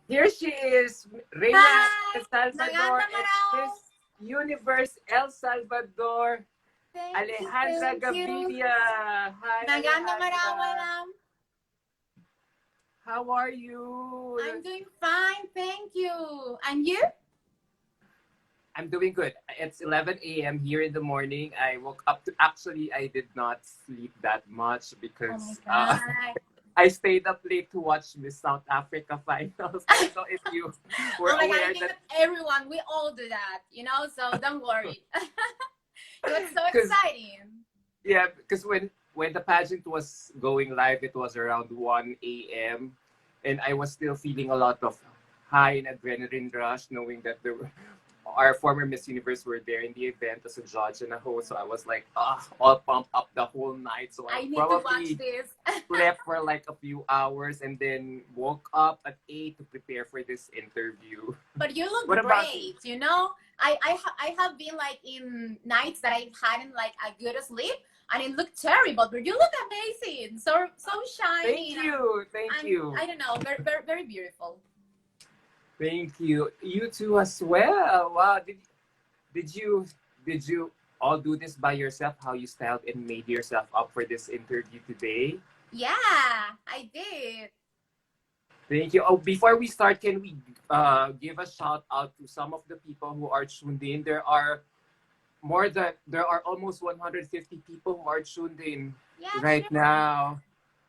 Here she is, Reina Hi! El Salvador. Magandang It's araw! Miss Universe El Salvador. Thank you, Alejandra thank you. Gavidia. Hi, Magandang araw, Alejandra. madam. How are you? I'm doing fine, thank you. And you? I'm doing good. It's 11 a.m. here in the morning. I woke up to, actually, I did not sleep that much Oh my because God. I stayed up late to watch Miss South Africa finals. I don't know if you were Oh my God, I aware think that, that everyone, we all do that, so don't worry. It was so because exciting. yeah, because when the pageant was going live, it was around 1 a.m. and I was still feeling a lot of high and adrenaline rush, knowing that our former Miss Universe were there in the event as a judge and a host. So I was like, all pumped up the whole night. So I I need to watch probably this. slept for like a few hours and then woke up at 8 to prepare for this interview. But you What look about you? great. I have been like in nights that I hadn't like a good sleep and it looked terrible, but you look amazing. So Thank shiny you. Thank and you. I don't know, very beautiful. Thank you. You too as well. Wow. Did you did you all do this by yourself? How you styled and made yourself up for this interview today? Yeah, I did. Thank you. Oh, before we start, can we give a shout out to some of the people who are tuned in? There are almost 150 people who are tuned in Yeah, right sure. now.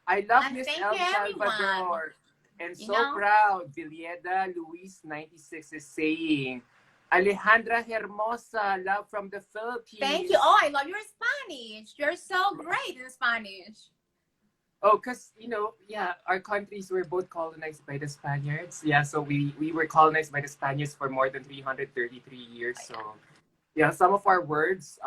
I love And Miss thank El you everyone. Salvador. And You so know, proud. Villeda Luis 96 is saying, Alejandra Hermosa, love from the thank you. Philippines. Oh, I love your Spanish. You're so great in Spanish. Oh, because, yeah, our countries were both colonized by the Spaniards. Yeah, so we were colonized by the Spaniards for more than 333 years. Oh, So, yeah. yeah, some of our words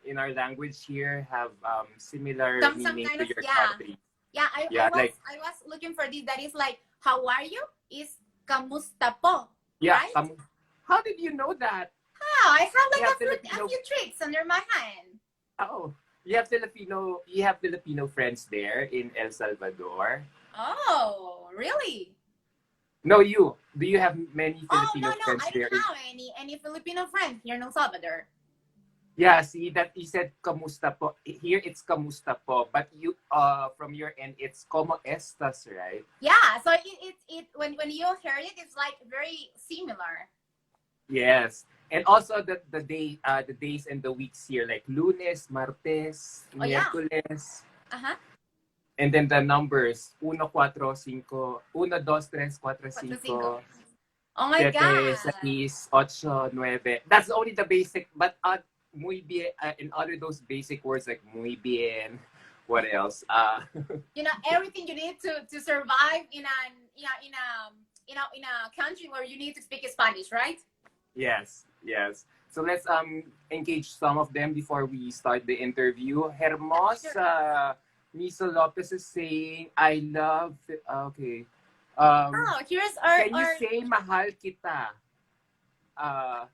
in our language here have similar Some meaning kind to of your yeah. country. Yeah, Yeah, like, I was looking for this that is like how are you is kamusta po, yeah, right? how did you know that? Oh, I have You like have a Filipino few tricks under my hand. Oh, you have Filipino friends there in El Salvador. Oh, really? No, you. Do you have many Oh Filipino no, friends I don't there? have any Filipino friends here in El Salvador. Yeah, see that he said kamusta po. Here it's kamusta po, but you from your end it's como estas, right? Yeah, so it when you hear it, it's like very similar. Yes. And also the days and the weeks here like lunes, martes, Oh yeah. miércoles, Uh huh. and then the numbers 1, 4, 5, 1, 2, 3, 4, 4 to 5. 5, Oh my 7, god. 6, 8, 9. That's only the basic, but muy bien, in other those basic words like muy bien, what else? Everything you need to survive in a country where you need to speak Spanish, right? Yes, yes. So let's engage some of them before we start the interview. Yeah, sure. Hermosa Miso Lopez is saying, I love, okay. Um, Oh, here's can you our say mahal kita? Uh,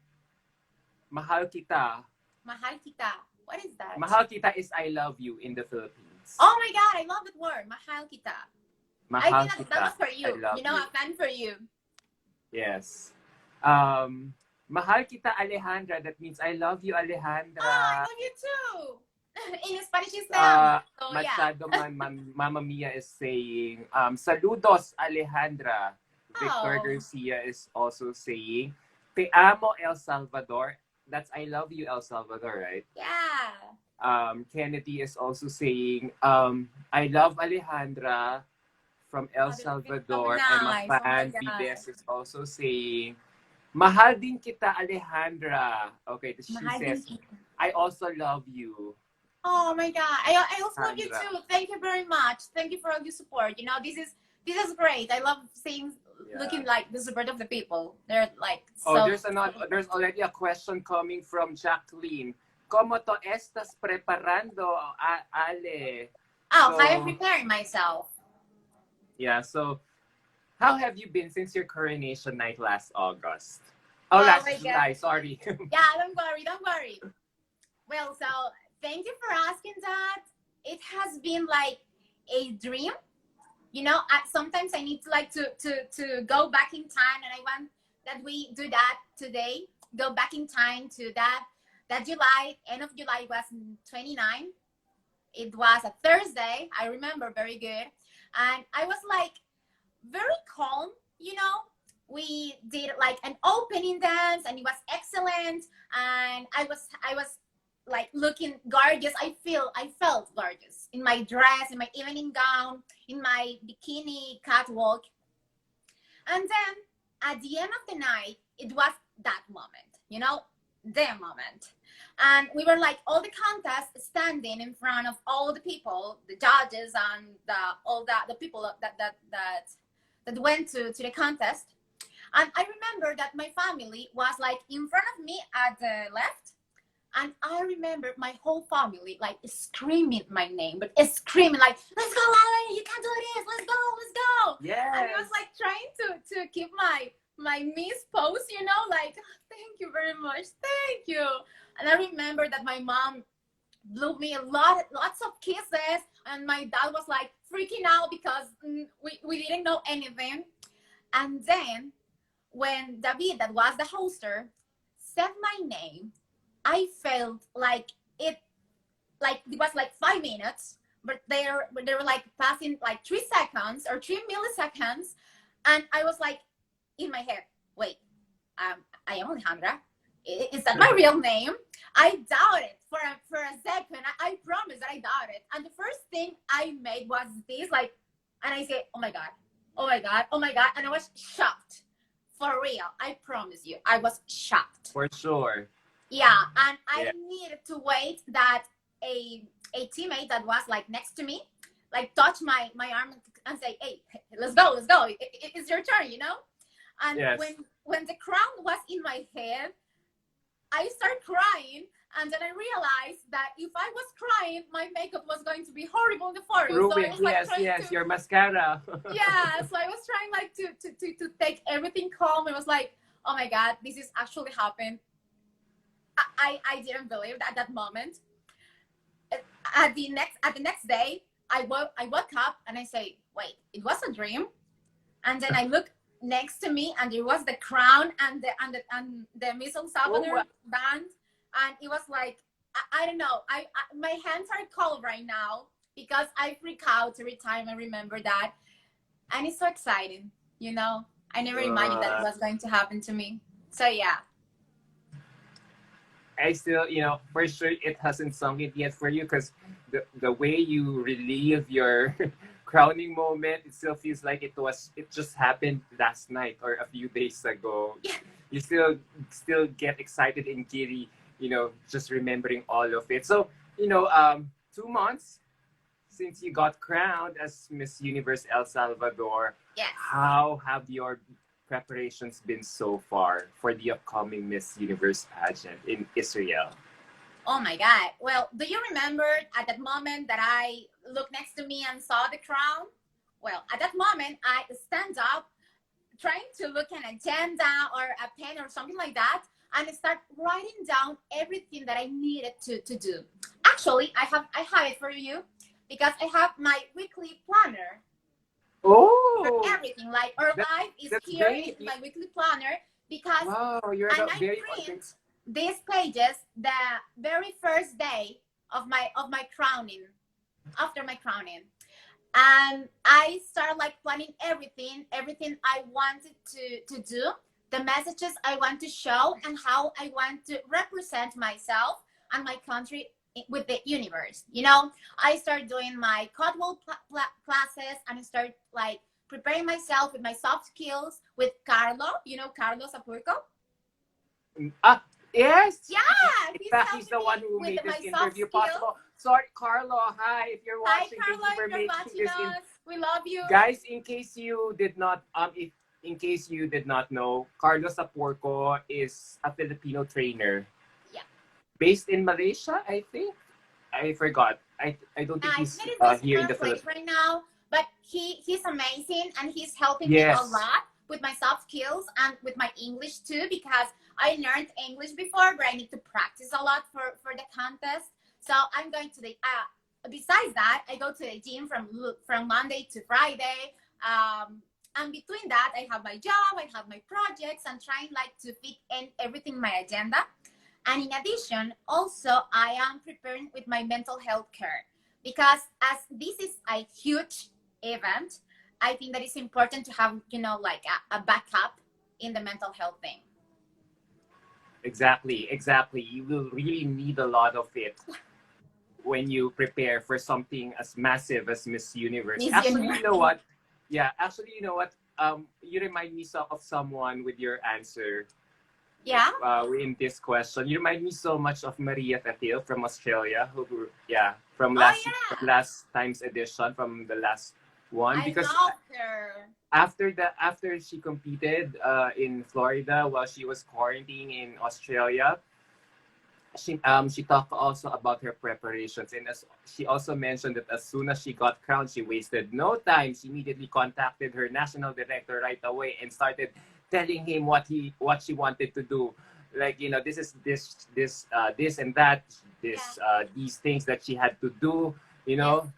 mahal kita. mahal kita. What is that? Mahal kita is I love you in the Philippines. Oh my god, I love that word, mahal kita. I Mahal think that was kita. for I you. love you. A fan for you. Yes. Mahal kita, Alejandra. That means I love you, Oh, I Alejandra. love you too. In Spanish is te amo. So yeah. Machado Mama Mia is saying, saludos, Alejandra. Victor Oh, Garcia is also saying, te amo, El Salvador. That's I love you, El Salvador, right? yeah. Kennedy is also saying, I love Alejandra from El Oh, this is so Salvador. I'm a nice. Oh my fan. god. Vides is also saying, mahal din kita, Alejandra. Okay, she Mahal din says, kita. I also love you, Oh my god. I also love you Alejandra. too. Thank you very much. Thank you for all your support. This is great. I love seeing Yeah. looking like the support of the people. They're like Oh, so there's already a question coming from Jacqueline. ¿Cómo to estás preparando, Ale? oh, I am So, preparing myself. yeah, so how have you been since your coronation night last August? Oh, Oh last my god. July, sorry. Yeah, don't worry. Well, so thank you for asking that. It has been like a dream you know, sometimes I need to like to go back in time, and I want that we do that today. Go back in time to that July, end of July was 29. It was a Thursday. I remember very good, and I was like very calm. You know, we did like an opening dance, and it was excellent. And I was like looking gorgeous. I felt gorgeous in my dress, in my evening gown, in my bikini catwalk. And then at the end of the night, it was that moment, you know, the moment. And we were like all the contests standing in front of all the people, the judges and the people that went to the contest. And I remember that my family was like in front of me at the left. And I remember my whole family like screaming my name, but screaming like, "Let's go, Ale! You can do this! Let's go! Let's go!" Yes. And I was like trying to keep my Miss pose, you know, like, "Thank you very much, thank you." And I remember that my mom blew me lots of kisses, and my dad was like freaking out because we didn't know anything. And then when David, that was the hoster, said my name, I felt like it was like 5 minutes, but they were like passing like 3 seconds or 3 milliseconds, and I was like in my head, wait, I am Alejandra. Is that my real name? I doubted for a second. I promise that I doubted, and the first thing I made was this, like, and I said, "Oh my god, oh my god, oh my god," and I was shocked. For real, I promise you, I was shocked. For sure. Yeah, and I needed to wait that a teammate that was like next to me, like touch my arm and say, "Hey, let's go, let's go. It's your turn," you know. And when the crown was in my head, I started crying, and then I realized that if I was crying, my makeup was going to be horrible in the photo. Ruben, so I was like yes, your mascara. yeah, so I was trying like to take everything calm. It was like, oh my god, this is actually happened. I didn't believe that at that moment. At the next day, I woke up and I say, wait, it was a dream. And then I look next to me, and there was the crown and the Miss El Salvador band, and it was like I don't know. My hands are cold right now because I freak out every time I remember that, and it's so exciting. You know, I never imagined that was going to happen to me. So yeah. I still, for sure it hasn't sunk in yet for you, because the way you relive your crowning moment, it still feels like it just happened last night or a few days ago. You still get excited and giddy, just remembering all of it. So, 2 months since you got crowned as Miss Universe El Salvador. Yes. How have your preparations been so far for the upcoming Miss Universe pageant in Israel? Oh my God. Well, do you remember at that moment that I looked next to me and saw the crown? Well, at that moment, I stand up trying to look at an agenda or a pen or something like that, and start writing down everything that I needed to do. Actually, I have it for you because I have my weekly planner. Oh, for everything, like our life is here great. in my weekly planner because you're and I very print these pages the very first day of my crowning, after my crowning, and I started like planning everything I wanted to do, the messages I want to show, and how I want to represent myself and my country with the universe. I started doing my codewall classes, and I started like preparing myself with my soft skills with Carlo. Carlo Sapurco. Yes. Yeah, He's the one who made this interview skills possible. Sorry, Carlo. Hi, if you're watching. Hi, Carlo, if you're watching us. We love you, guys. In case you did not know, Carlo Sapurco is a Filipino trainer. Yeah. Based in Malaysia, I think. I forgot. I don't think he's here in the Philippines right now. But he's amazing, and he's helping me a lot with my soft skills and with my English too, because I learned English before, but I need to practice a lot for the contest. So I'm going to besides that, I go to the gym from Monday to Friday. And between that, I have my job, I have my projects, and trying like to fit in everything in my agenda. And in addition, also I am preparing with my mental health care, because as this is a huge event, I think that it's important to have, like a backup in the mental health thing. Exactly, exactly. You will really need a lot of it when you prepare for something as massive as Miss Universe. Miss Actually, Universe. you know what? Yeah, actually, you know what? You remind me of someone with your answer. Yeah. In this question, you remind me so much of Maria Tatil from Australia, from Oh from yeah. last time's edition, from the last one, I because love her. after she competed in Florida while she was quarantining in Australia, she talked also about her preparations, and as she also mentioned that as soon as she got crowned, she wasted no time. She immediately contacted her national director right away and started telling him what she wanted to do. Like, this is this and that, these things that she had to do. Yes.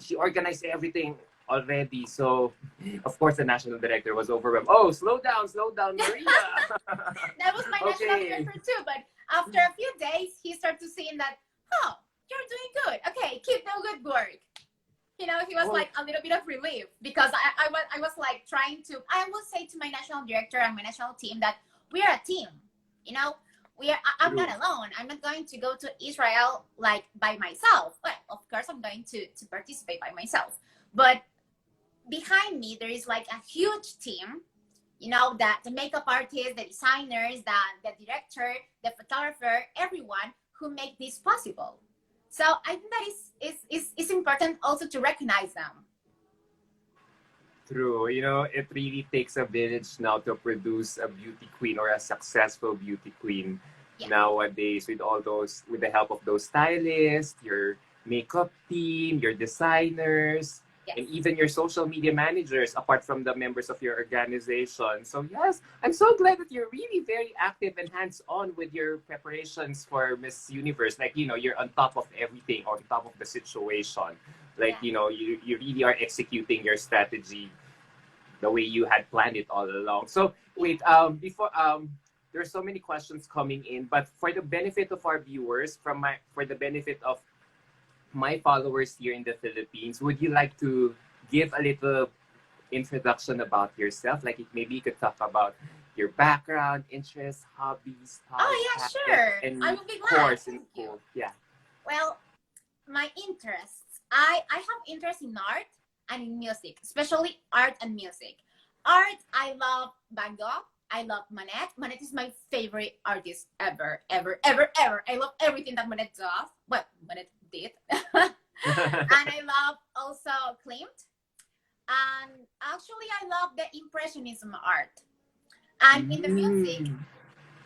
She organized everything already. So of course the national director was overwhelmed. Oh, slow down, Maria. That was my national Okay. director too, but after a few days, he started seeing that, oh, you're doing good. Okay, keep the good work. He was like a little bit of relief, because I was like trying to, I will say to my national director and my national team that we are a team. I'm not alone. I'm not going to go to Israel like by myself. Well, of course, I'm going to participate by myself. But behind me, there is like a huge team, that the makeup artist, the designers, the director, the photographer, everyone who make this possible. So I think that is important also to recognize them. True. It really takes a village now to produce a beauty queen or a successful beauty queen nowadays, with the help of those stylists, your makeup team, your designers, and even your social media managers, apart from the members of your organization. So yes, I'm so glad that you're really very active and hands-on with your preparations for Miss Universe. Like, you're on top of everything, on top of the situation. Like, you really are executing your strategy the way you had planned it all along. So wait, before there's so many questions coming in, but for the benefit of our viewers, for the benefit of my followers here in the Philippines, would you like to give a little introduction about yourself? Like, maybe you could talk about your background, interests, hobbies, Oh yeah, sure. and I will be glad. course in Thank school. you. Yeah. Well, my interests. I have interest in art and in music, especially art and music. Art, I love Van Gogh. I love Monet. Monet is my favorite artist ever, ever, ever, ever. I love everything that Monet does. Well, Monet did. And I love also Klimt. And actually, I love the Impressionism art. And in the music,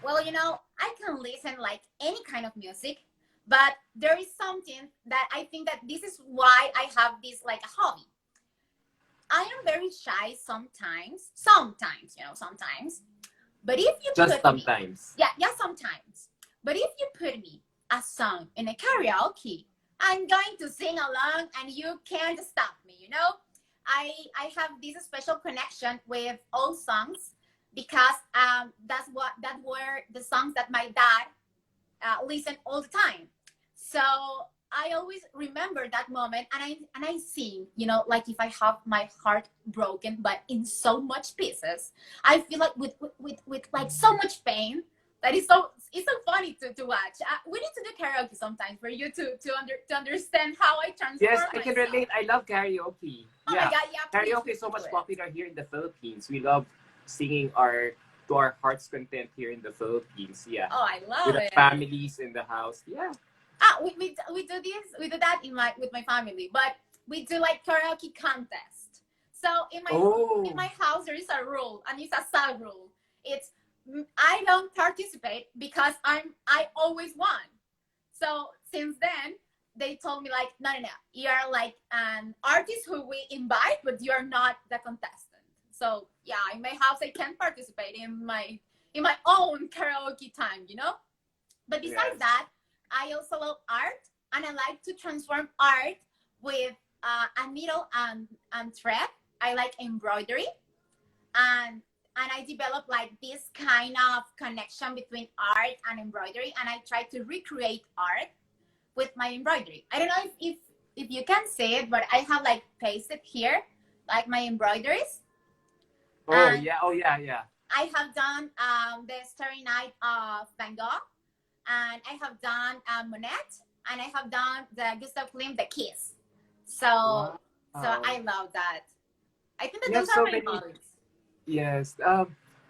well, I can listen like any kind of music, but there is something that I think that this is why I have this like a hobby. I am very shy sometimes, sometimes. But if you just put sometimes. me, yeah, sometimes. But if you put me a song in a karaoke, I'm going to sing along, and you can't stop me. I have this special connection with old songs, because that were the songs that my dad listened all the time. So I always remember that moment, and I sing, like if I have my heart broken, but in so much pieces, I feel like with like so much pain that it's so funny to watch. We need to do karaoke sometimes for you to understand how I transform. Yes, I can relate. I love karaoke. Oh my God, yeah. Karaoke is so much popular here in the Philippines. We love singing to our heart's content here in the Philippines. Yeah. Oh, I love with it. The families in the house. Yeah. We do this. We do that with my family, but we do like karaoke contest. So in my house there is a rule, and it's a sad rule. It's I don't participate because I always won. So since then they told me like, no, you are like an artist who we invite, but you are not the contestant. So yeah, in my house I can't participate in my own karaoke time, But besides that, I also love art and I like to transform art with a needle and thread. I like embroidery, and I develop like this kind of connection between art and embroidery, and I try to recreate art with my embroidery. I don't know if you can see it, but I have like pasted here like my embroideries. Oh And yeah, oh yeah, yeah. I have done the Starry Night of Van Gogh, and I have done Monet, and I have done the Gustav Klimt, The Kiss. So Wow. I love that. I think that You have those are so my many. hobbies. Yes.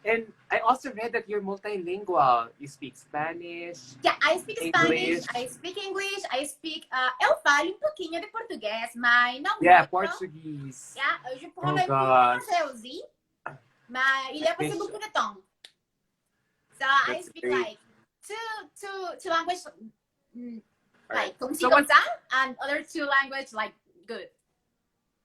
And I also read that you're multilingual. You speak Spanish, Yeah, I speak Spanish, English. I speak English, I speak, eu falo um pouquinho de português, mas não Yeah, muito. Portuguese. Yeah, je Oh parle un peu gosh. français aussi, mais il y a pas Fish. beaucoup de temps. So I That's speak great. like two language, like comme ci So comme what? ça, and other two language like good.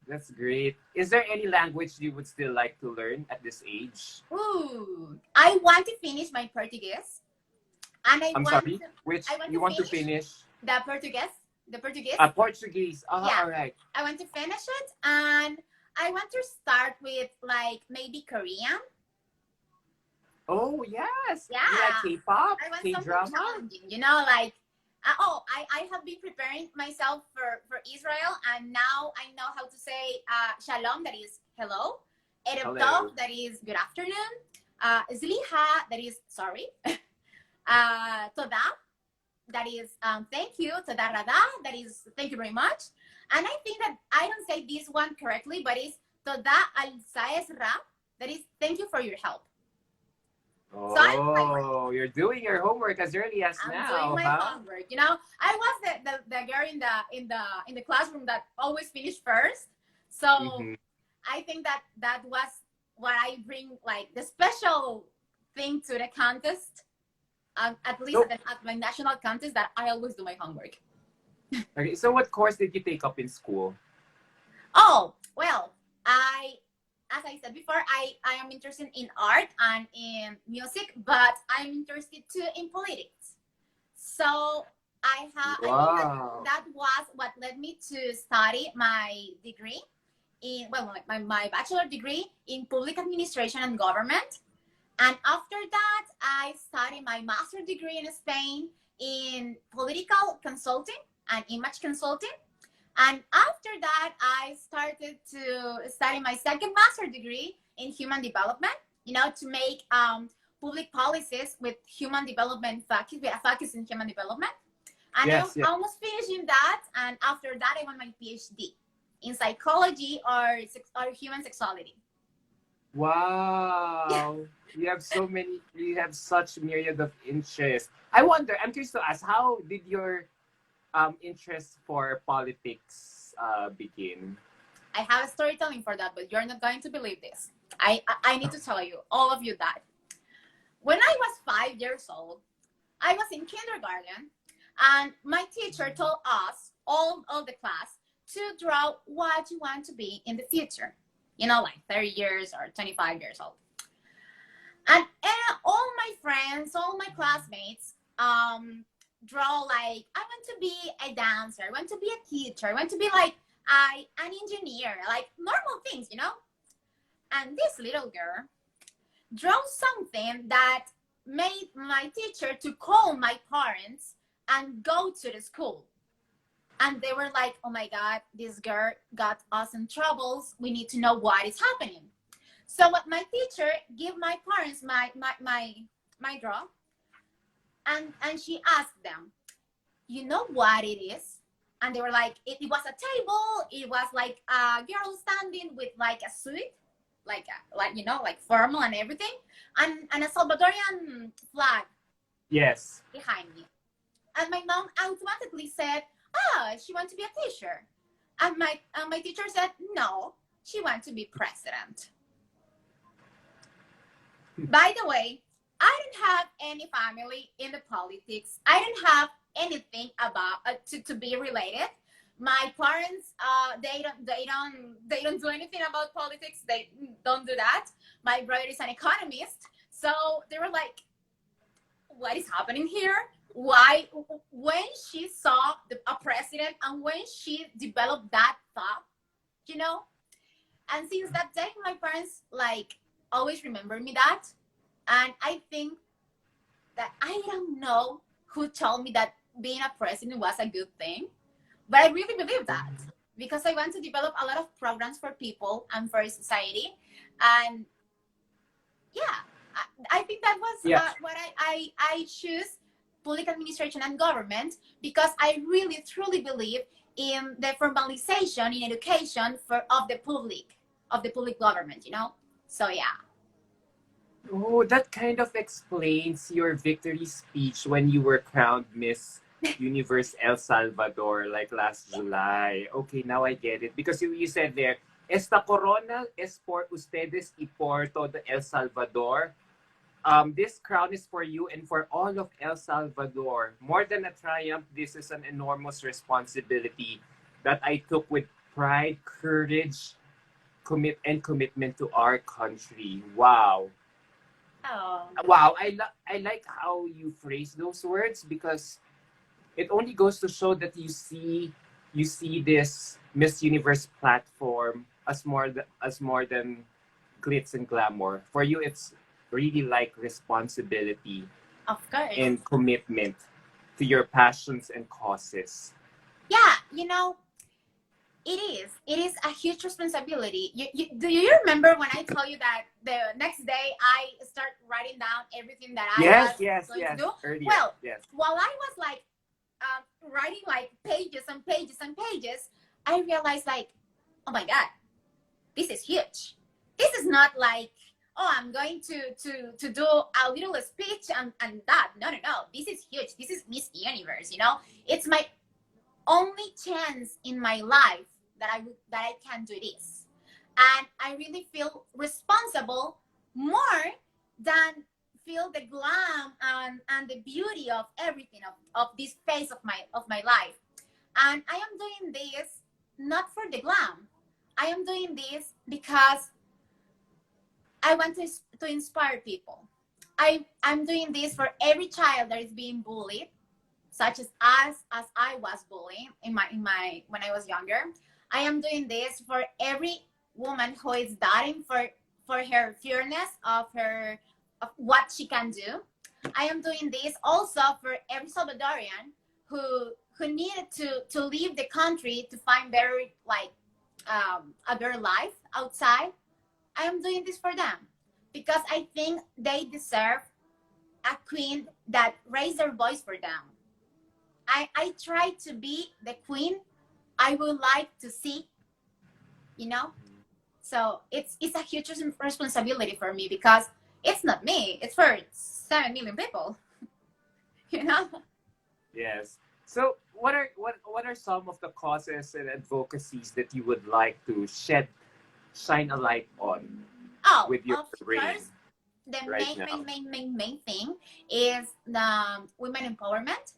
That's great. Is there any language you would still like to learn at this age? Ooh, I want to finish my Portuguese, and I'm sorry. Which I want you to want to finish finish? the Portuguese. The Portuguese. Portuguese. Yeah. All right. I want to finish it, and I want to start with like maybe Korean. Oh yes. Yeah. You like K-pop, I want something K-drama. challenging, you know, like I have been preparing myself for Israel, and now I know how to say shalom, that is hello, erev Hello. tov, that is good afternoon, zliha, that is sorry, toda, that is thank you, toda rada, that is thank you very much, and I think that I don't say this one correctly, but it's toda al saes ra, that is thank you for your help. Oh, you're doing your homework as early as I'm now, doing my homework. You know, I was the girl in the classroom that always finished first. So I think that was what I bring, like the special thing to the contest. At least at my national contest, that I always do my homework. Okay, so what course did you take up in school? Oh, well, as I said before, I am interested in art and in music, but I'm interested too in politics. So I think that was what led me to study my degree in, well, my bachelor degree in public administration and government. And after that, I studied my master degree in Spain in political consulting and image consulting. And after that, I started to study my second master degree in human development, you know, to make public policies with human development focus, with a focus in human development. And I'm almost finishing that. And after that, I want my PhD in psychology or human sexuality. Wow. You have such myriad of interests. I wonder, I'm curious to ask, how did your interest for politics begin? I have a storytelling for that, but you're not going to believe this. I need to tell you, all of you, that when I was 5 years old, I was in kindergarten, and my teacher told us, all the class, to draw what you want to be in the future. You know, like 30 years or 25 years old. And all my friends, all my classmates, draw like, I want to be a dancer, I want to be a teacher, I want to be like an engineer, like normal things, you know. And this little girl drew something that made my teacher to call my parents and go to the school. And they were like, oh my God, this girl got us in troubles, we need to know what is happening. So what my teacher gave my parents my draw, and she asked them, you know what it is? And they were like, it was a table, it was like a girl standing with like a suit, like you know, like formal and everything, and a Salvadorian flag. Yes. Behind me. And my mom automatically said, she wants to be a teacher. And my teacher said, no, she wants to be president. By the way, I don't have any family in the politics. I don't have anything about to be related. My parents, they don't do anything about politics. They don't do that. My brother is an economist, so they were like, "What is happening here?" why when she saw a president and when she developed that thought, you know. And since that day, my parents like always remember me that. And I think that I don't know who told me that being a president was a good thing, but I really believe that because I want to develop a lot of programs for people and for society. And yeah, I think that was Yeah. what I choose public administration and government because I really truly believe in the formalization in education for of the public government, you know. So yeah. Oh, that kind of explains your victory speech when you were crowned Miss Universe El Salvador like last July. Okay, now I get it. Because you said there, esta corona es por ustedes y por todo El Salvador. This crown is for you and for all of El Salvador. More than a triumph, this is an enormous responsibility that I took with pride, courage, commitment to our country. Wow. Oh. Wow, I like how you phrase those words because it only goes to show that you see this Miss Universe platform as more than glitz and glamour. For you, it's really like responsibility Of course. and commitment to your passions and causes. Yeah, you know, it is a huge responsibility. Do you remember when I told you that the next day I start writing down everything that I Yes, was yes, going yes. to do? Earlier, Well, yes. while I was like writing like pages and pages and pages, I realized like, oh my god, this is huge. This is not like, oh, I'm going to do a little speech and that. No, no, no. This is huge. This is Miss Universe, you know? It's my only chance in my life that I can do this. And I really feel responsible more than feel the glam and the beauty of everything of this phase of my life. And I am doing this not for the glam. I am doing this because I want to inspire people. I'm doing this for every child that is being bullied, such as I was bullied in my when I was younger. I am doing this for every woman who is dying for her fairness of what she can do. I am doing this also for every Salvadorian who needed to leave the country to find better like a better life outside. I am doing this for them because I think they deserve a queen that raised their voice for them. I try to be the queen I would like to see, you know? So it's a huge responsibility for me because it's not me, it's for 7 million people, you know? Yes. So, what are some of the causes and advocacies that you would like to shine a light on Oh, with your of reign course, the right now? main thing is the women empowerment.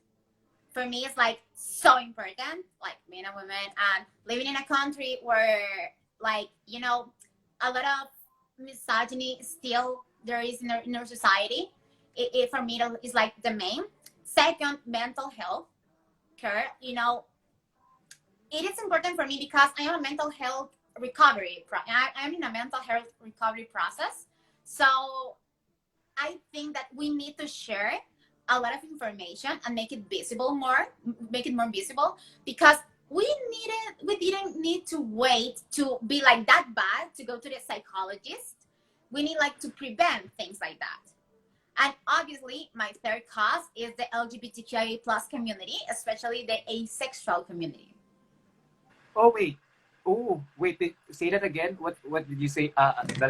For me, it's like so important, like being a woman and living in a country where, like, you know, a lot of misogyny still there is in our society. It for me is like the main. Second, mental health care. You know, it is important for me because I am a mental health recovery. I'm in a mental health recovery process, so I think that we need to share a lot of information and make it visible more, make it more visible because we didn't need to wait to be like that bad to go to the psychologist. We need like to prevent things like that. And obviously, my third cause is the LGBTQIA plus community, especially the asexual community. Oh wait. Oh wait. Say that again. What did you say? The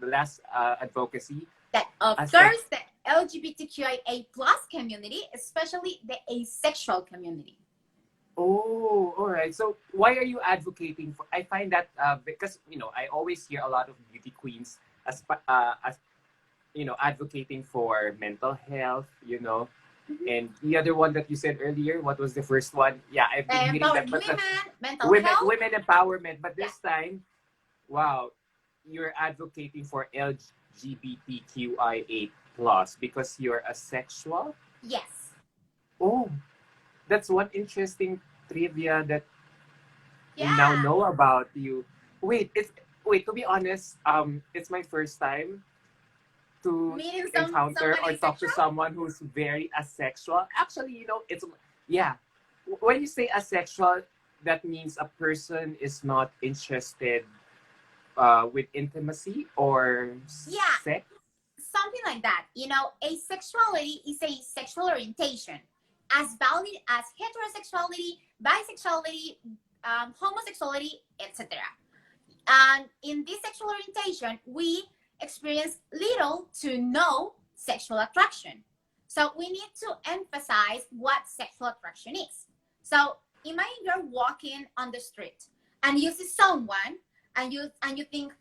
last advocacy. That of course the LGBTQIA plus community, especially the asexual community. Oh, all right. So why are you advocating for? I find that because I always hear a lot of beauty queens as advocating for mental health. Mm-hmm. And the other one that you said earlier, what was the first one? Yeah, I've been hearing that. Empowering But women, mental health. women empowerment. But Yeah. this time, wow, you're advocating for LGBTQIA plus because you're asexual. Yes. Oh, that's one interesting trivia that we now Yeah, know about you. Wait, it's wait, to be honest, it's my first time to meeting encounter someone or talk to asexual. someone who's very asexual. Actually, it's yeah. When you say asexual, that means a person is not interested with intimacy or Yeah, sex. something like that. Asexuality is a sexual orientation as valid as heterosexuality, bisexuality, homosexuality, etc. And in this sexual orientation, we experience little to no sexual attraction. So we need to emphasize what sexual attraction is. So imagine you're walking on the street and you see someone and you think,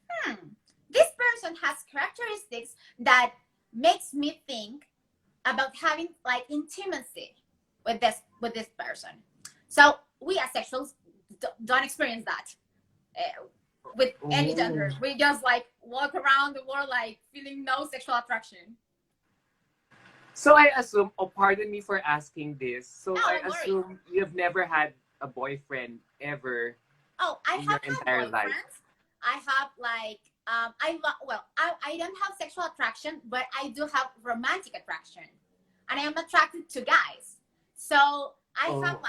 this person has characteristics that makes me think about having like intimacy with this person. So we as sexuals don't experience that with any Oh. gender. We just like walk around the world like feeling no sexual attraction. So I assume, oh, pardon me for asking this. So No, I don't worry. assume you've never had a boyfriend ever Oh, I in have your had entire life. boyfriends. I have like I don't have sexual attraction, but I do have romantic attraction, and I am attracted to guys. So Oh.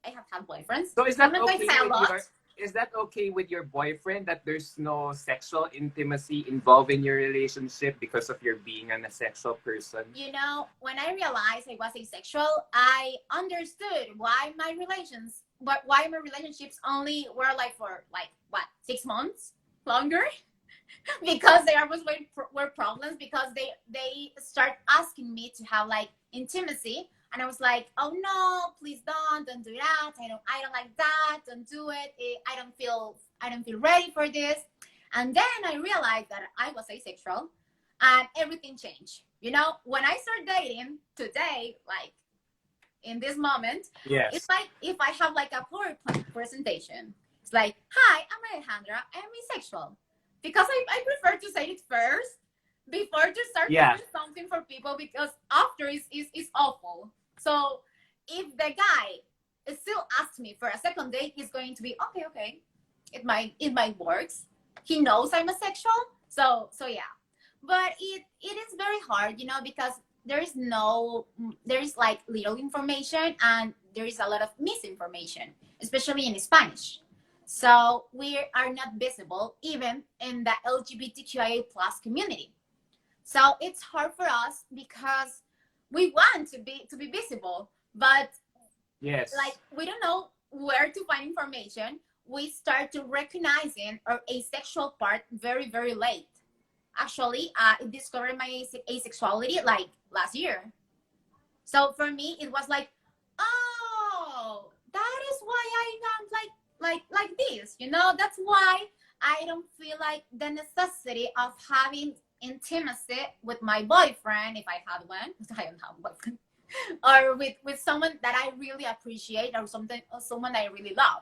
I have had boyfriends. So is I'm that not going to okay say a with lot. your boyfriend that there's no sexual intimacy involved in your relationship because of your being an asexual person? When I realized I was asexual, I understood why my relationships only were like for like what 6 months longer because there were problems because they start asking me to have like intimacy, and I was like, oh no, please don't do that. I don't like that. Don't do it. I don't feel ready for this. And then I realized that I was asexual, and everything changed. When I start dating today, like in this moment, it's Yes. like if I have like a PowerPoint presentation, it's like, hi, I'm Alejandra, I'm asexual. Because I prefer to say it first before to start Yeah. proving something for people, because after is awful. So if the guy still asks me for a second date, he's going to be okay. It might works. He knows I'm asexual. So yeah. But it is very hard, because there is like little information, and there is a lot of misinformation, especially in Spanish. So we are not visible even in the LGBTQIA plus community. So it's hard for us because we want to be visible, but like Yes. we don't know where to find information. We start to recognizing our asexual part very, very late. Actually, I discovered my asexuality like last year. So for me, it was like, oh, that is why I am like this. That's why I don't feel like the necessity of having intimacy with my boyfriend if I had one. I don't have a boyfriend, or with someone that I really appreciate, or someone I really love.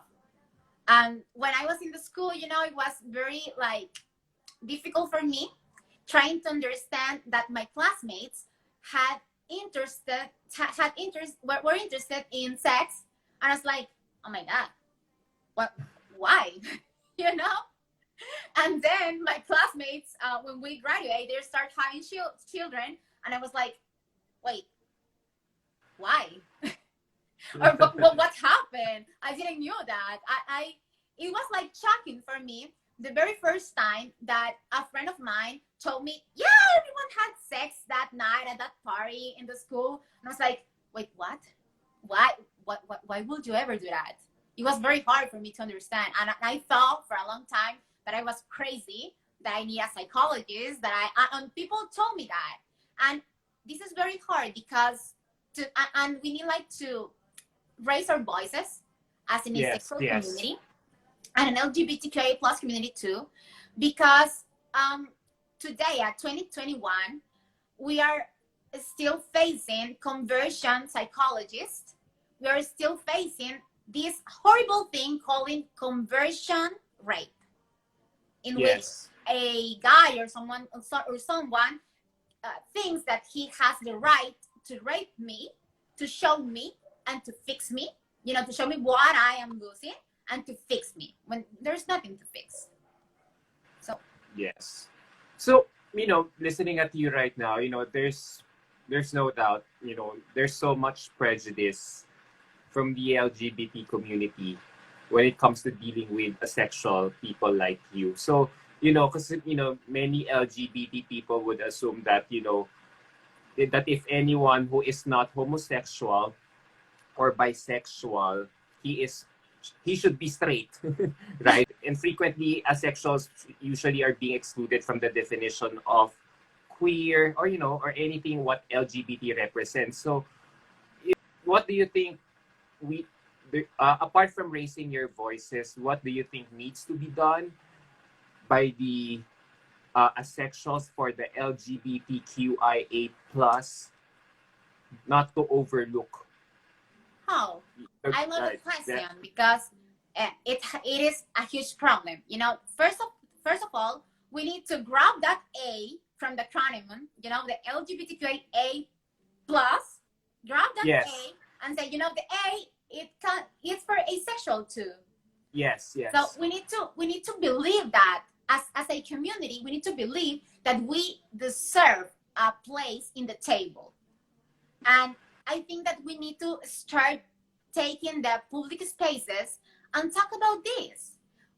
And when I was in the school, it was very like difficult for me trying to understand that my classmates had interested had interest were interested in sex, and I was like, oh my god, what, why? you know and then my classmates, when we graduate, they start having children, and I was like, wait, why? Or what happened? I didn't know that. It was like shocking for me the very first time that a friend of mine told me, yeah, everyone had sex that night at that party in the school. And I was like, wait, what? Why? Why would you ever do that? It was very hard for me to understand. And I thought for a long time that I was crazy, that I need a psychologist, and people told me that. And this is very hard because and we need like to raise our voices as an Yes. asexual Yes. community and an LGBTQIA plus community too, because today at 2021, we are still facing conversion psychologists. We are still facing this horrible thing called conversion rape, in which Yes. a guy or someone thinks that he has the right to rape me to show me and to fix me, you know, to show me what I am losing and to fix me when there's nothing to fix. So Yes. So, listening at you right now, there's no doubt, there's so much prejudice from the LGBT community when it comes to dealing with asexual people like you. So, because, many LGBT people would assume that, that if anyone who is not homosexual or bisexual, he is he should be straight, right? And frequently, asexuals usually are being excluded from the definition of queer or or anything what LGBT represents. So, what do you think apart from raising your voices, what do you think needs to be done by the asexuals for the LGBTqIA plus not to overlook? how? I love the question because it is a huge problem. You know, first of all, we need to grab that A from the acronym, you know, the LGBTQIA plus, grab that Yes. A and say, you know, the A it's for asexual too. Yes, yes. So we need to believe that as a community, we need to believe that we deserve a place in the table. And I think that we need to start taking the public spaces and talk about this.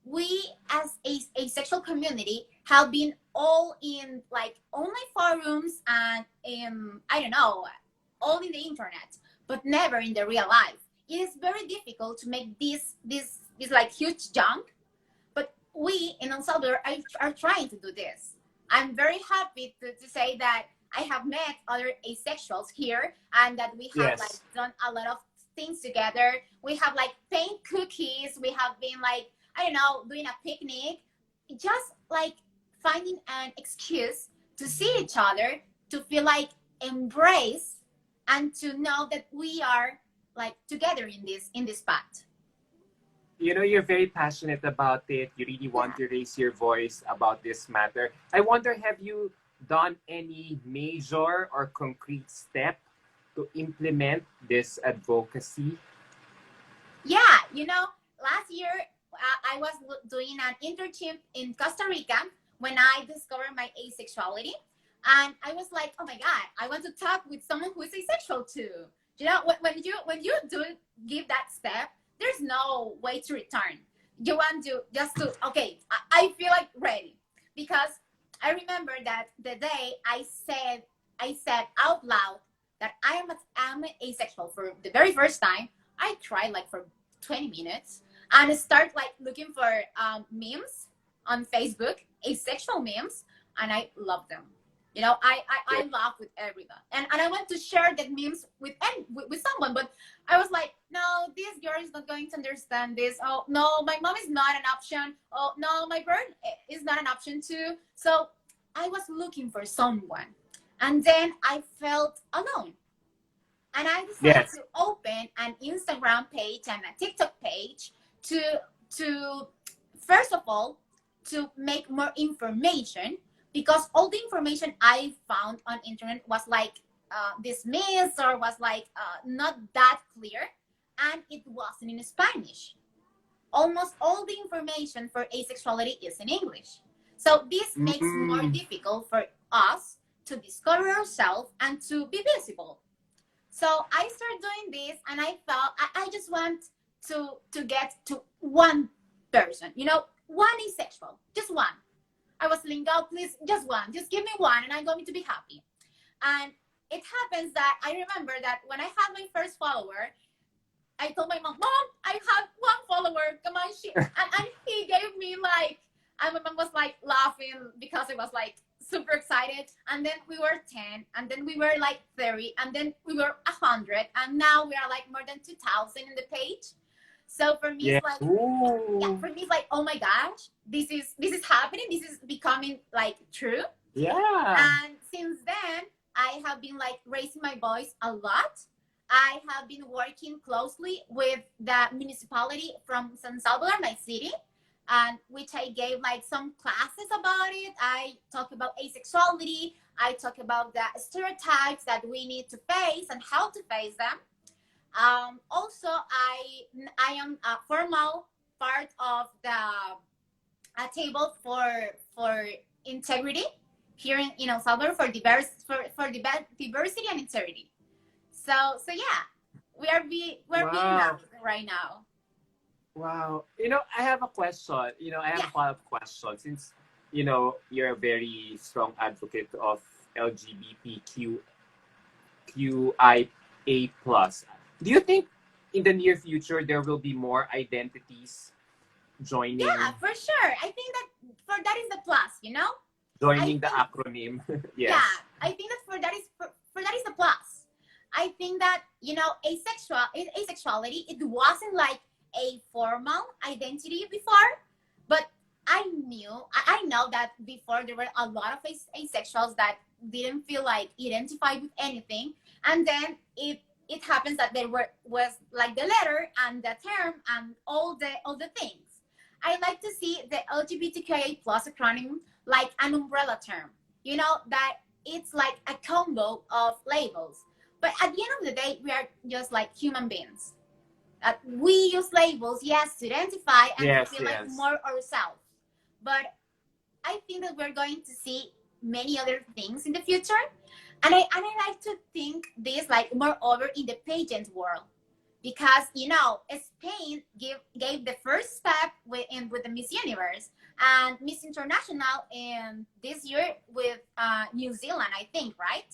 We as a asexual community have been all in like online forums and I don't know, all in the internet, but never in the real life. It is very difficult to make this like huge jump, but we in El Salvador are trying to do this. I'm very happy to say that I have met other asexuals here and that we have like done a lot of things together. We have like paint cookies. We have been like, I don't know, doing a picnic, just like finding an excuse to see each other, to feel like embraced and to know that we are like together in this path. You're very passionate about it. You really want to raise your voice about this matter. I wonder, have you done any major or concrete step to implement this advocacy? Yeah, you know, last year I was doing an internship in Costa Rica when I discovered my asexuality. And I was like, oh my God, I want to talk with someone who is asexual too. You know, when you do give that step, there's no way to return. You want to just to, okay, I feel like ready. Because I remember that the day I said out loud that I'm asexual for the very first time, I cried like for 20 minutes and start like looking for memes on Facebook, asexual memes, and I love them. You know, I laugh with everyone, and I want to share that memes with someone, but I was like, no, this girl is not going to understand this. Oh no, my mom is not an option. Oh no, my bird is not an option too. So I was looking for someone, and then I felt alone, and I decided to open an Instagram page and a TikTok page to first of all to make more information, because all the information I found on internet was like dismissed or was like not that clear, and it wasn't in Spanish. Almost all the information for asexuality is in English. So this makes more difficult for us to discover ourselves and to be visible. So I started doing this, and I felt I just want to get to one person, you know, one asexual, just one. I was like, oh, please, just one. Just give me one, and I'm going to be happy. And it happens that I remember that when I had my first follower, I told my mom, I have one follower. Come on, and he gave me like, and my mom was like laughing because I was like super excited. And then we were 10, and then we were like 30, and then we were 100, and now we are like more than 2,000 in the page. So for me, it's like, for me, it's like, oh my gosh, this is happening. This is becoming like true. Yeah. And since then, I have been like raising my voice a lot. I have been working closely with the municipality from San Salvador, my city, and which I gave like some classes about it. I talk about asexuality. I talk about the stereotypes that we need to face and how to face them. Also, I am a formal part of the table for integrity here in El Salvador for diversity and integrity. So yeah, we're being Wow. that right now. Wow. I have a question. I have Yeah, a follow-up question. Since, you're a very strong advocate of LGBTQIA plus. Do you think in the near future there will be more identities yeah, joining for sure. I think that for that is the plus, I joining the think acronym? yeah, Yes. I think that for that is the plus. I think that asexuality, it wasn't like a formal identity before, but I know that before there were a lot of asexuals that didn't feel like identified with anything, and then it happens that there was like the letter and the term and all the things. I like to see the LGBTQIA plus acronym like an umbrella term. That it's like a combo of labels. But at the end of the day, we are just like human beings. That we use labels, yes, to identify and to Yes, feel like yes. more ourselves. But I think that we're going to see many other things in the future. And I like to think this like more over in the pageant world, because Spain gave the first step with the Miss Universe and Miss International in this year with New Zealand, I think, right?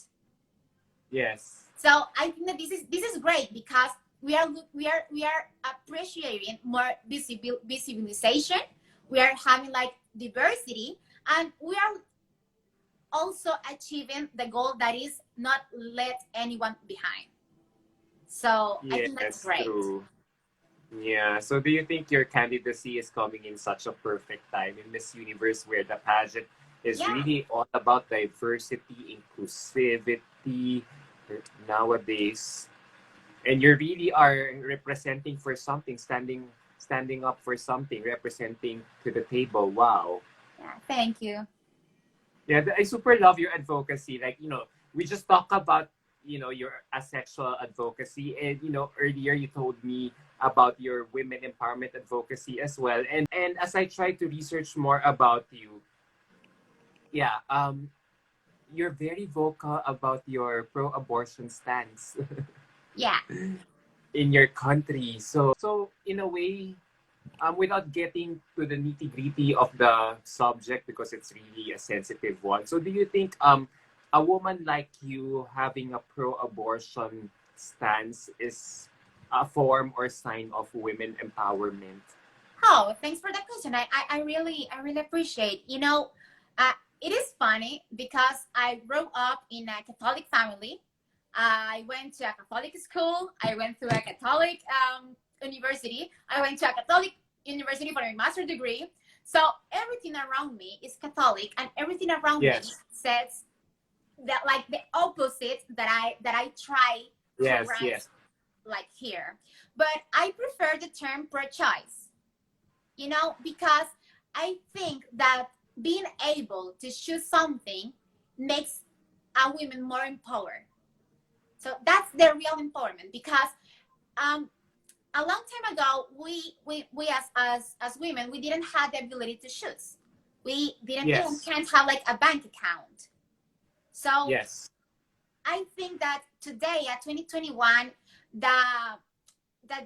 Yes. So I think that this is great because we are appreciating more visibilization. We are having like diversity, and we are also achieving the goal that is not let anyone behind. So I think that's Yes, great. true. Yeah. So do you think your candidacy is coming in such a perfect time in Miss Universe where the pageant is Yeah. really all about diversity, inclusivity nowadays? And you really are representing for something, standing up for something, representing to the table. Wow. Yeah, thank you. Yeah, I super love your advocacy. Like, we just talk about, your asexual advocacy. And, earlier you told me about your women empowerment advocacy as well. And as I try to research more about you, yeah, you're very vocal about your pro-abortion stance Yeah. in your country. So in a way, without getting to the nitty gritty of the subject because it's really a sensitive one. So, do you think a woman like you having a pro-abortion stance is a form or sign of women empowerment? Oh, thanks for that question. I really appreciate. It is funny because I grew up in a Catholic family. I went to a Catholic school. I went to a Catholic university. I went to a Catholic university for a master's degree. So everything around me is Catholic, and everything around me Yes, says that like the opposite that I try to yes, grasp yes, like here. But I prefer the term pro-choice, because I think that being able to choose something makes a woman more empowered. So that's the real empowerment, because um, a long time ago, we as women, we didn't have the ability to choose. We didn't even yes, can't have like a bank account. So yes, I think that today at 2021, the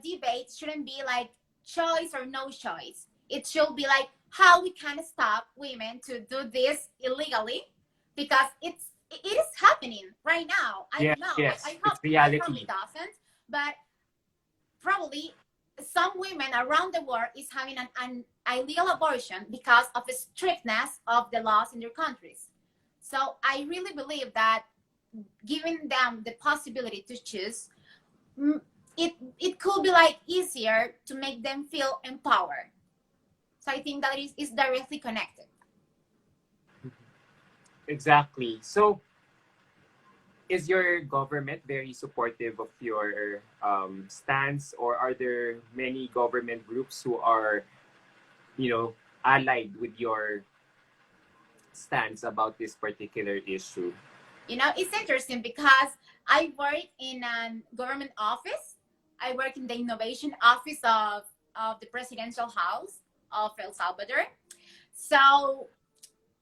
debate shouldn't be like choice or no choice. It should be like how we can stop women to do this illegally, because it is happening right now. I yes, don't know. I yes. hope It's I probably reality. doesn't, but probably some women around the world is having an illegal abortion because of the strictness of the laws in their countries. So I really believe that giving them the possibility to choose, mm, it could be like easier to make them feel empowered. So I think that is directly connected. Exactly. So, is your government very supportive of your stance, or are there many government groups who are, you know, allied with your stance about this particular issue? It's interesting because I work in a government office, I work in the innovation office of the presidential house of El Salvador. So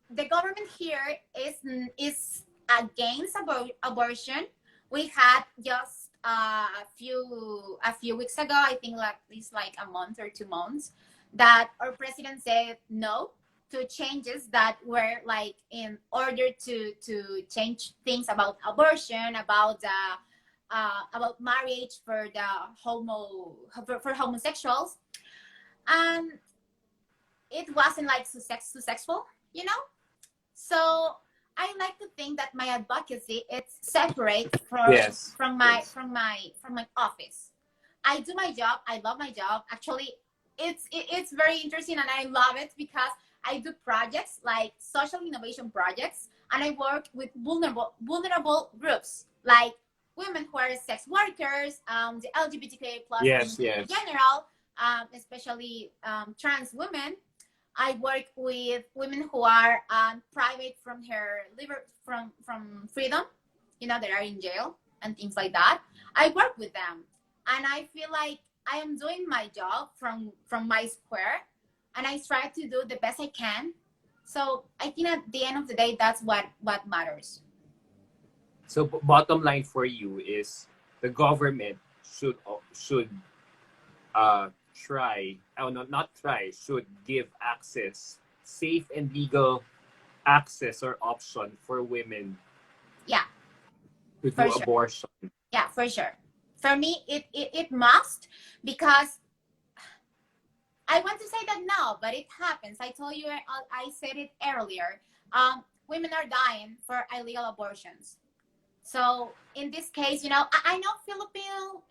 the government here is against abortion. We had just a few weeks ago, I think like at least like a month or 2 months, that our president said no to changes that were like in order to change things about abortion, about marriage for the for homosexuals, and it wasn't like successful, you know. So I like to think that my advocacy is separate Yes. Yes. from my office. I do my job. I love my job. Actually, it's very interesting and I love it because I do projects like social innovation projects, and I work with vulnerable groups like women who are sex workers, the LGBTQIA plus Yes. community in Yes. general, especially trans women. I work with women who are private from her liver from freedom, you know, that are in jail and things like that. I work with them, and I feel like I am doing my job from my square, and I try to do the best I can. So I think at the end of the day, that's what matters. So bottom line for you is the government should try, oh no, not try, should give access, safe and legal access or option for women Yeah, to for do sure. abortion. Yeah, for sure. For me, it must, because I want to say that now, but it happens. I told you, I said it earlier. Women are dying for illegal abortions. So in this case, you know, I know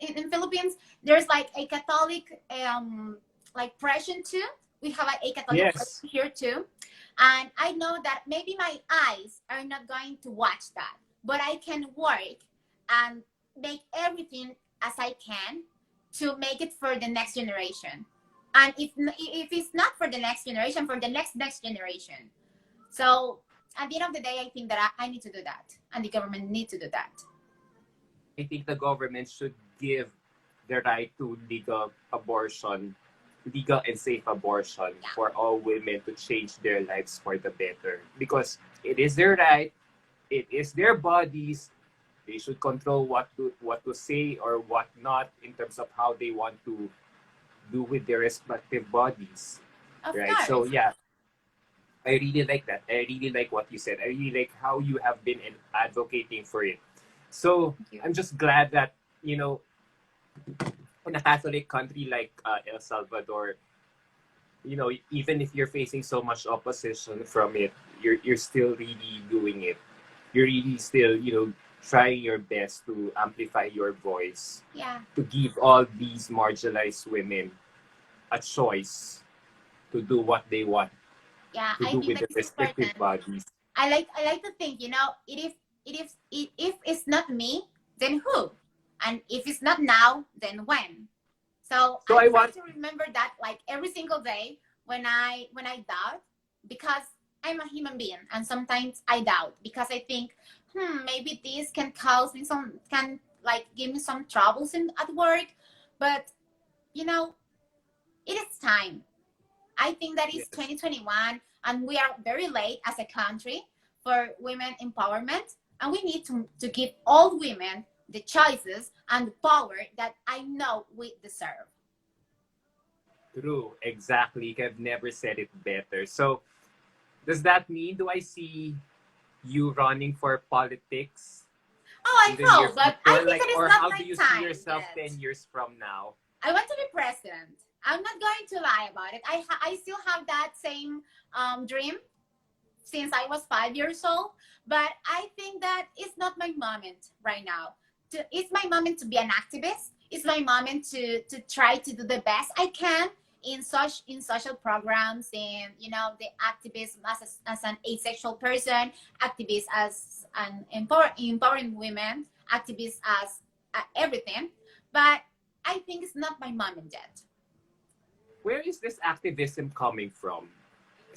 in Philippines, there's like a Catholic like pression too. We have a Catholic Yes. pression here too. And I know that maybe my eyes are not going to watch that, but I can work and make everything as I can to make it for the next generation. And if it's not for the next generation, for the next generation. So at the end of the day, I think that I need to do that, and the government needs to do that. I think the government should give the right to legal and safe abortion Yeah. for all women to change their lives for the better. Because it is their right, it is their bodies. They should control what to say or what not in terms of how they want to do with their respective bodies. Of Right. So course. yeah, I really like that. I really like what you said. I really like how you have been advocating for it. So Thank you. I'm just glad that, you know, in a Catholic country like El Salvador, you know, even if you're facing so much opposition from it, you're still really doing it. You're really still, you know, trying your best to amplify your voice, Yeah. to give all these marginalized women a choice to do what they want Yeah. to I do think with that their it's respective important. bodies. I like to think, you know, if it's not me, then who? And if it's not now, then when? So So I I try want to remember that like every single day when I doubt, because I'm a human being and sometimes I doubt because I think, maybe this can cause me can like give me some troubles at work, but you know, it is time. I think that it's yes. 2021 and we are very late as a country for women empowerment, and we need to give all women the choices and the power that I know we deserve. True, exactly. I've never said it better. So does that mean, do I see you running for politics Oh, I in the near hope, but I future? think Like, that it's or not how my do you see time yourself yet. 10 years from now? I want to be president. I'm not going to lie about it. I still have that same dream since I was 5 years old, but I think that it's not my moment right now. It's my moment to be an activist. It's my moment to try to do the best I can in social programs, and you know, the activism as an asexual person, activist as an empowering women, activist as everything. But I think it's not my moment yet. Where is this activism coming from?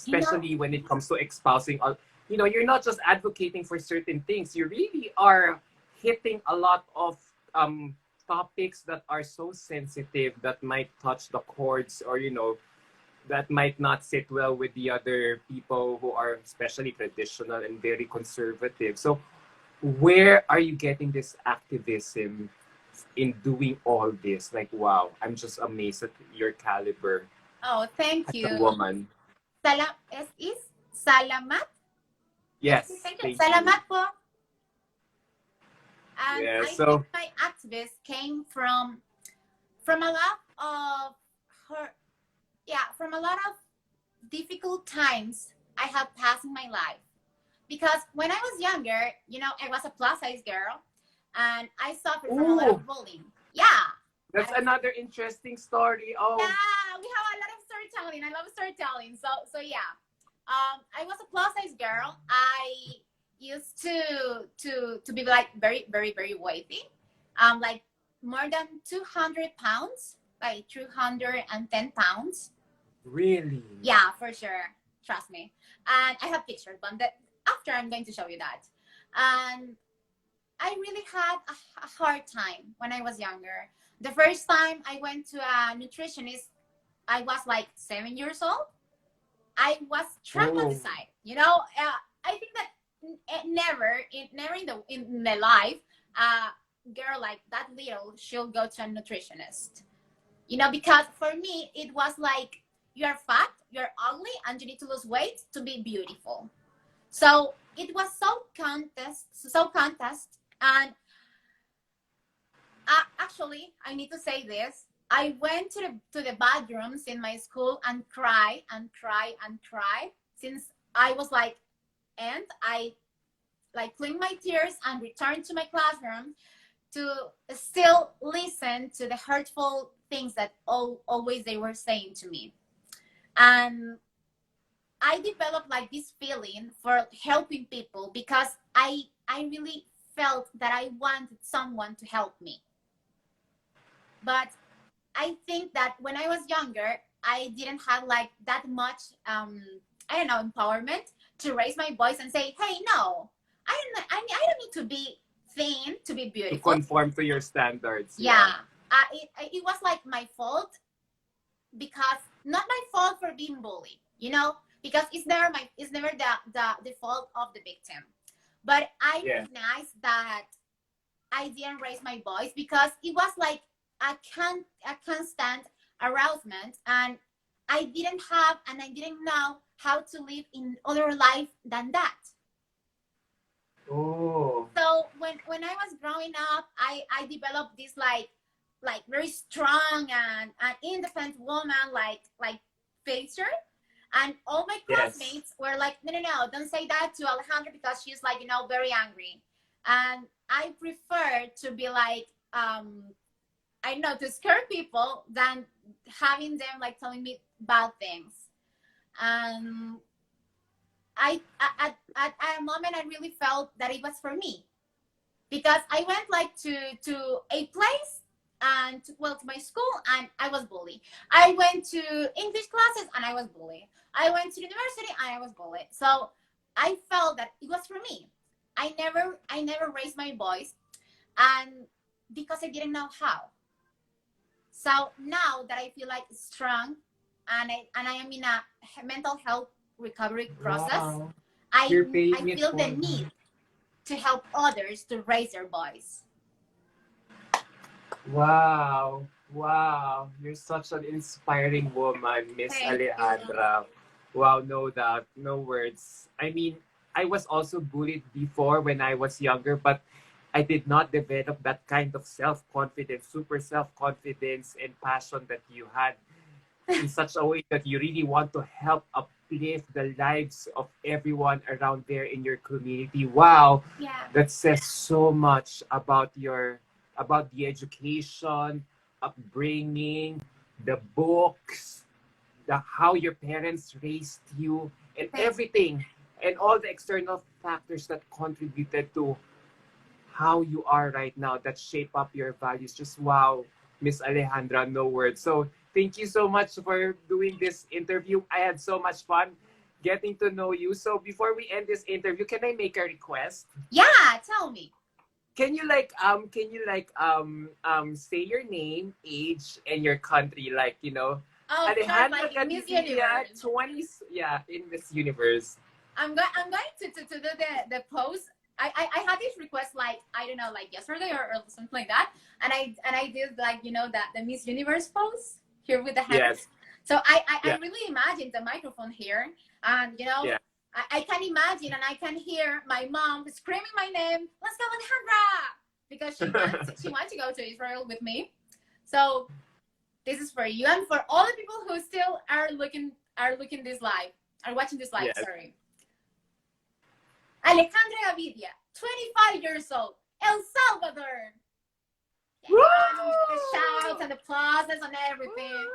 You know, Especially when it comes to espousing all, you know, you're not just advocating for certain things, you really are hitting a lot of topics that are so sensitive that might touch the chords, or that might not sit well with the other people who are especially traditional and very conservative. So where are you getting this activism in doing all this? Like, wow, I'm just amazed at your caliber Oh, thank as a you. woman. Is salamat? Yes, Thank you. thank you. Salamat po. And Yeah, I think so my activist came from a lot of her, yeah, from a lot of difficult times I have passed in my life. Because when I was younger, I was a plus size girl, and I suffered from a lot ooh, of bullying. Yeah, that's another interesting story. Oh, yeah, we have a lot of storytelling. I love storytelling. So yeah, I was a plus size girl. I used to be like very very very weighty, like more than 200 pounds, like 210 pounds. really? Yeah, for sure. Trust me. And I have pictures, but after I'm going to show you that. And I really had a hard time when I was younger. The first time I went to a nutritionist, I was like 7 years old. I was Oh, traumatized. I think that never in the life, girl like that little should go to a nutritionist. Because for me it was like you're fat, you're ugly, and you need to lose weight to be beautiful. So it was so contest, and actually, I need to say this. I went to the bathrooms in my school and cry and cry and cry since I was like, and I like cleaned my tears and returned to my classroom to still listen to the hurtful things that always they were saying to me. And I developed like this feeling for helping people because I really felt that I wanted someone to help me. But I think that when I was younger, I didn't have like that much, I don't know, empowerment to raise my voice and say, hey, no, I don't need to be thin to be to beautiful. conform to your standards. Yeah. It was like my fault, because not my fault for being bullied, because it's never the fault of the victim. But I Yeah. recognize that I didn't raise my voice because it was like a constant arousement, and I didn't know how to live in other life than that. Oh. So when I was growing up, I developed this like very strong and an independent woman like picture. And all my Yes. classmates were like, no, don't say that to Alejandra because she's like, very angry. And I prefer to be like, I know, to scare people than having them like telling me bad things. And at a moment I really felt that it was for me, because I went like to a place and to my school, and I was bullied. I went to English classes and I was bullied. I went to university and I was bullied. So I felt that it was for me. I never raised my voice, and because I didn't know how. So now that I feel like strong, and I am in a mental health recovery process, Wow. I You're paying it feel the forward. need to help others to raise their voice. Wow. Wow. You're such an inspiring woman, Miss Thank you. Alejandra. Wow, no doubt. No words. I mean, I was also bullied before when I was younger, but I did not develop that kind of self-confidence, super self-confidence and passion that you had in such a way that you really want to help uplift the lives of everyone around there in your community. Wow, Yeah. that says so much about the education, upbringing, the books, the how your parents raised you, and everything, and all the external factors that contributed to how you are right now, that shape up your values. Just wow, Miss Alejandra, no words. So thank you so much for doing this interview. I had so much fun getting to know you. So before we end this interview, can I make a request? Yeah, tell me. say your name, age, and your country, like, you know, Oh, of course, Alejandra like in Miss Gavidia, Universe. 20s, yeah, in Miss Universe. I'm going to do the post. I had this request like I don't know like yesterday or something like that, and I did like you know that the Miss Universe pose here with the hands. Yes, So I yeah, really imagined the microphone here, and you know yeah, I can imagine and I can hear my mom screaming my name. Let's go, Alejandra, because she wants to go to Israel with me. So this is for you and for all the people who still are looking this live, are watching this live. yes. Sorry. Alejandra Gavidia, 25 years old, El Salvador. Woo! And the shouts and the applauses and everything.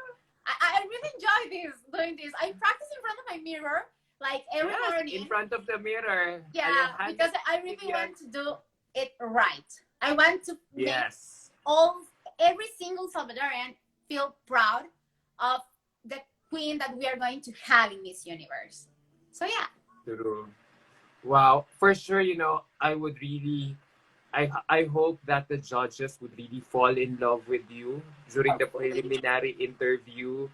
I really enjoy doing this. I practice in front of my mirror like every Yes, morning. in front of the mirror. Yeah, Alejandra because I really Gavidia. want to do it right. I want to make Yes. every single Salvadorian feel proud of the queen that we are going to have in Miss Universe. So yeah. True. Wow, for sure, you know, I hope that the judges would really fall in love with you during the preliminary interview.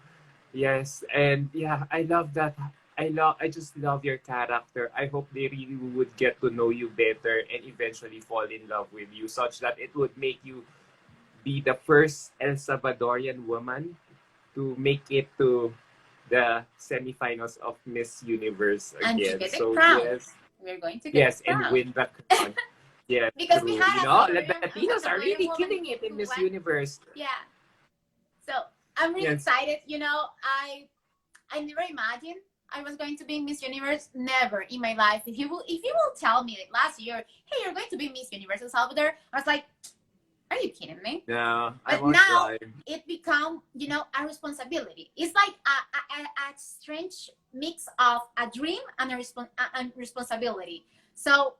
Yes, and yeah, I love that. I just love your character. I hope they really would get to know you better and eventually fall in love with you, such that it would make you be the first El Salvadorian woman to make it to the semifinals of Miss Universe And to again. get the So crown. yes, We're going to get yes, the and crown. win the crown. Yes, Because we true. had You a know, Latinos are Salvadorian really woman killing it in who Miss won. Universe. Yeah. So I'm really Yes. excited. You know, I never imagined I was going to be Miss Universe. Never in my life. If you will tell me like last year, hey, you're going to be Miss Universe El Salvador, I was like, are you kidding me? No, I But won't now lie. it become you know a responsibility. It's like a strange mix of a dream and a responsibility. So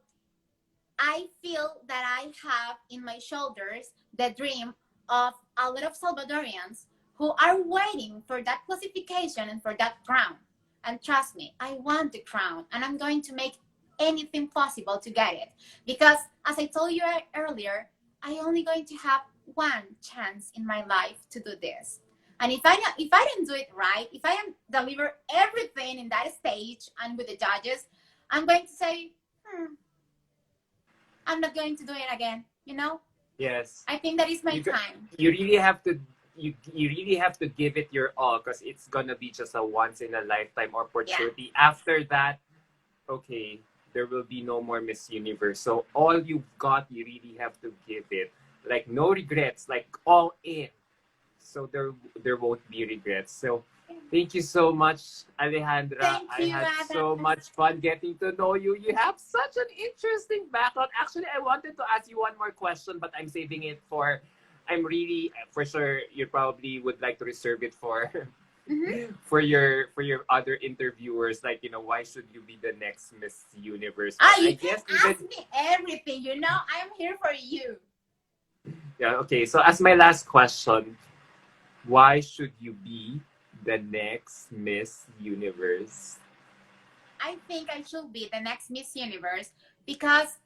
I feel that I have in my shoulders the dream of a lot of Salvadorians who are waiting for that classification and for that crown. And trust me, I want the crown and I'm going to make anything possible to get it. Because as I told you earlier, I only going to have one chance in my life to do this. And if I don't do it right, if I don't deliver everything in that stage and with the judges, I'm going to say, I'm not going to do it again. You know, Yes. I think that is my You, time. you really have to you really have to give it your all because it's gonna be just a once in a lifetime opportunity. After that, okay, there will be no more Miss Universe. So all you've got, you really have to give it. Like no regrets, like all in. So there won't be regrets. So thank you so much, Alejandra. Thank I you, had Adam. so much fun getting to know you. You have such an interesting background. Actually, I wanted to ask you one more question, but I'm saving it for. I'm really for sure you probably would like to reserve it for for your other interviewers. Like, you know, why should you be the next Miss Universe? But You I can guess ask even me everything. You know, I'm here for you. yeah. Okay, so as my last question, why should you be the next Miss Universe? I think I should be the next Miss Universe because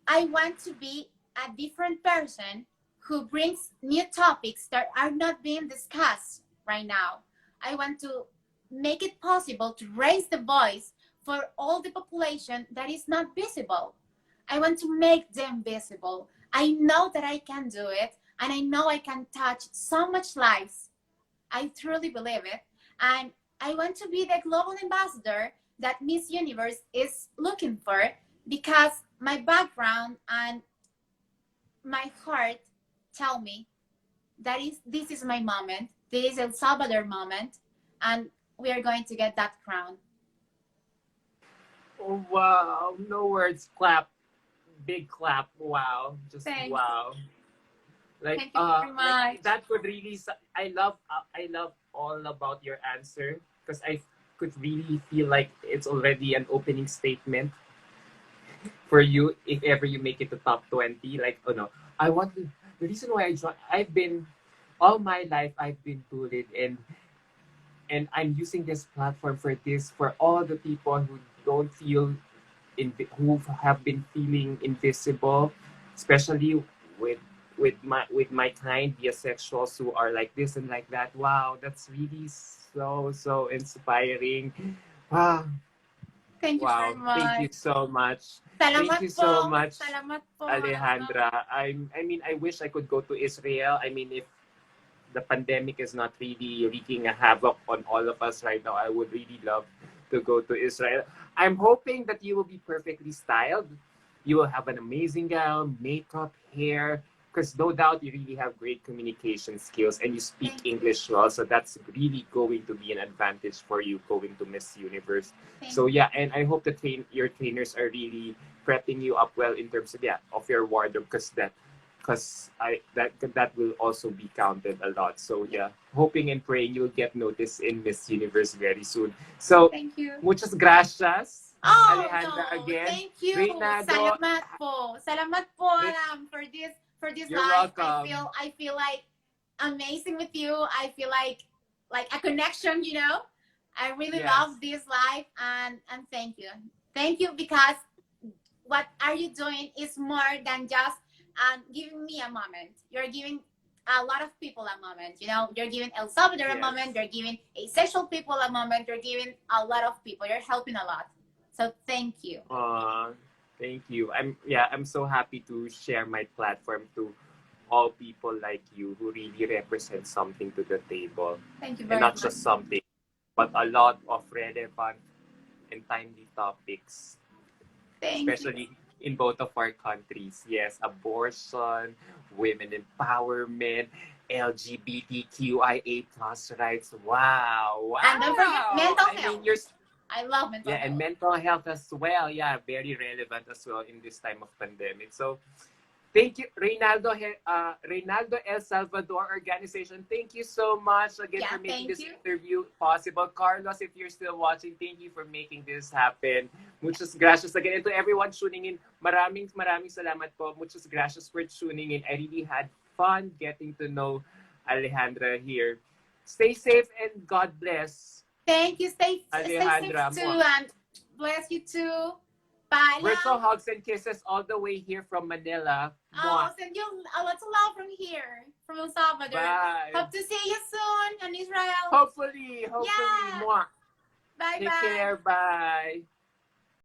I want to be a different person who brings new topics that are not being discussed right now. I want to make it possible to raise the voice for all the population that is not visible. I want to make them visible. I know that I can do it, and I know I can touch so much lives. I truly believe it. And I want to be the global ambassador that Miss Universe is looking for because my background and my heart tell me that this is my moment. This is El Salvador moment, and we are going to get that crown. Oh, wow, no words. Clap, big clap. Wow, just Thanks. wow. Thank you very much. Like that could really. I love all about your answer because I could really feel like it's already an opening statement for you if ever you make it to top 20. Like, oh no, I want to, the reason why I joined. I've been all my life I've been bullied, and I'm using this platform for this for all the people who don't feel who have been feeling invisible. especially with with my kind, the asexuals who are like this and like that. Wow, that's really so inspiring. Wow. Thank you very Wow, thank you much. so much. Thank Salamat you po. so much, Salamat po. Alejandra. I mean, I wish I could go to Israel. I mean, if the pandemic is not really wreaking a havoc on all of us right now, I would really love to go to Israel. I'm hoping that you will be perfectly styled. You will have an amazing gown, makeup, hair, because no doubt you really have great communication skills and you speak Thank English well. So that's really going to be an advantage for you going to Miss Universe. Thank So yeah, and I hope that your trainers are really prepping you up well in terms of your wardrobe, because I that will also be counted a lot. So yeah, hoping and praying you'll get noticed in Miss Universe very soon. So Thank you. muchas gracias, Oh Alejandra no, again. thank you. Reynaldo, Salamat po. Salamat po, Re- Alam, for this you're live. welcome. I feel like amazing with you. I feel like a connection, you know. I really Yes. love this live and thank you. Thank you because what are you doing is more than just giving me a moment. You're giving a lot of people a moment. You know, you're giving El Salvador a Yes. moment. You're giving asexual people a moment. You're giving a lot of people. You're helping a lot. So thank you. Thank you. I'm so happy to share my platform to all people like you who really represent something to the table. Thank you And very not much. just something, but a lot of relevant and timely topics, Thank you. especially in both of our countries. Yes, abortion, women empowerment, LGBTqIA plus rights. Wow, And don't forget wow. mental I mean, health. I love mental yeah, and health. mental health as well. Yeah, very relevant as well in this time of pandemic. So thank you, Reynaldo El Salvador Organization. Thank you so much again Yeah, for making thank this you. interview possible. Carlos, if you're still watching, thank you for making this happen. Muchas gracias again. And to everyone tuning in, maraming salamat po. Muchas gracias for tuning in. I really had fun getting to know Alejandra here. Stay safe and God bless. Thank you. Stay safe Alejandra, too and bless you too. Bye virtual now. hugs and kisses all the way here from Manila. I'll Mwah. send you a lot of love from here, from El Salvador. Bye. Hope to see you soon in Israel. Hopefully. Yeah. Mwah. Bye Take bye. care. Bye.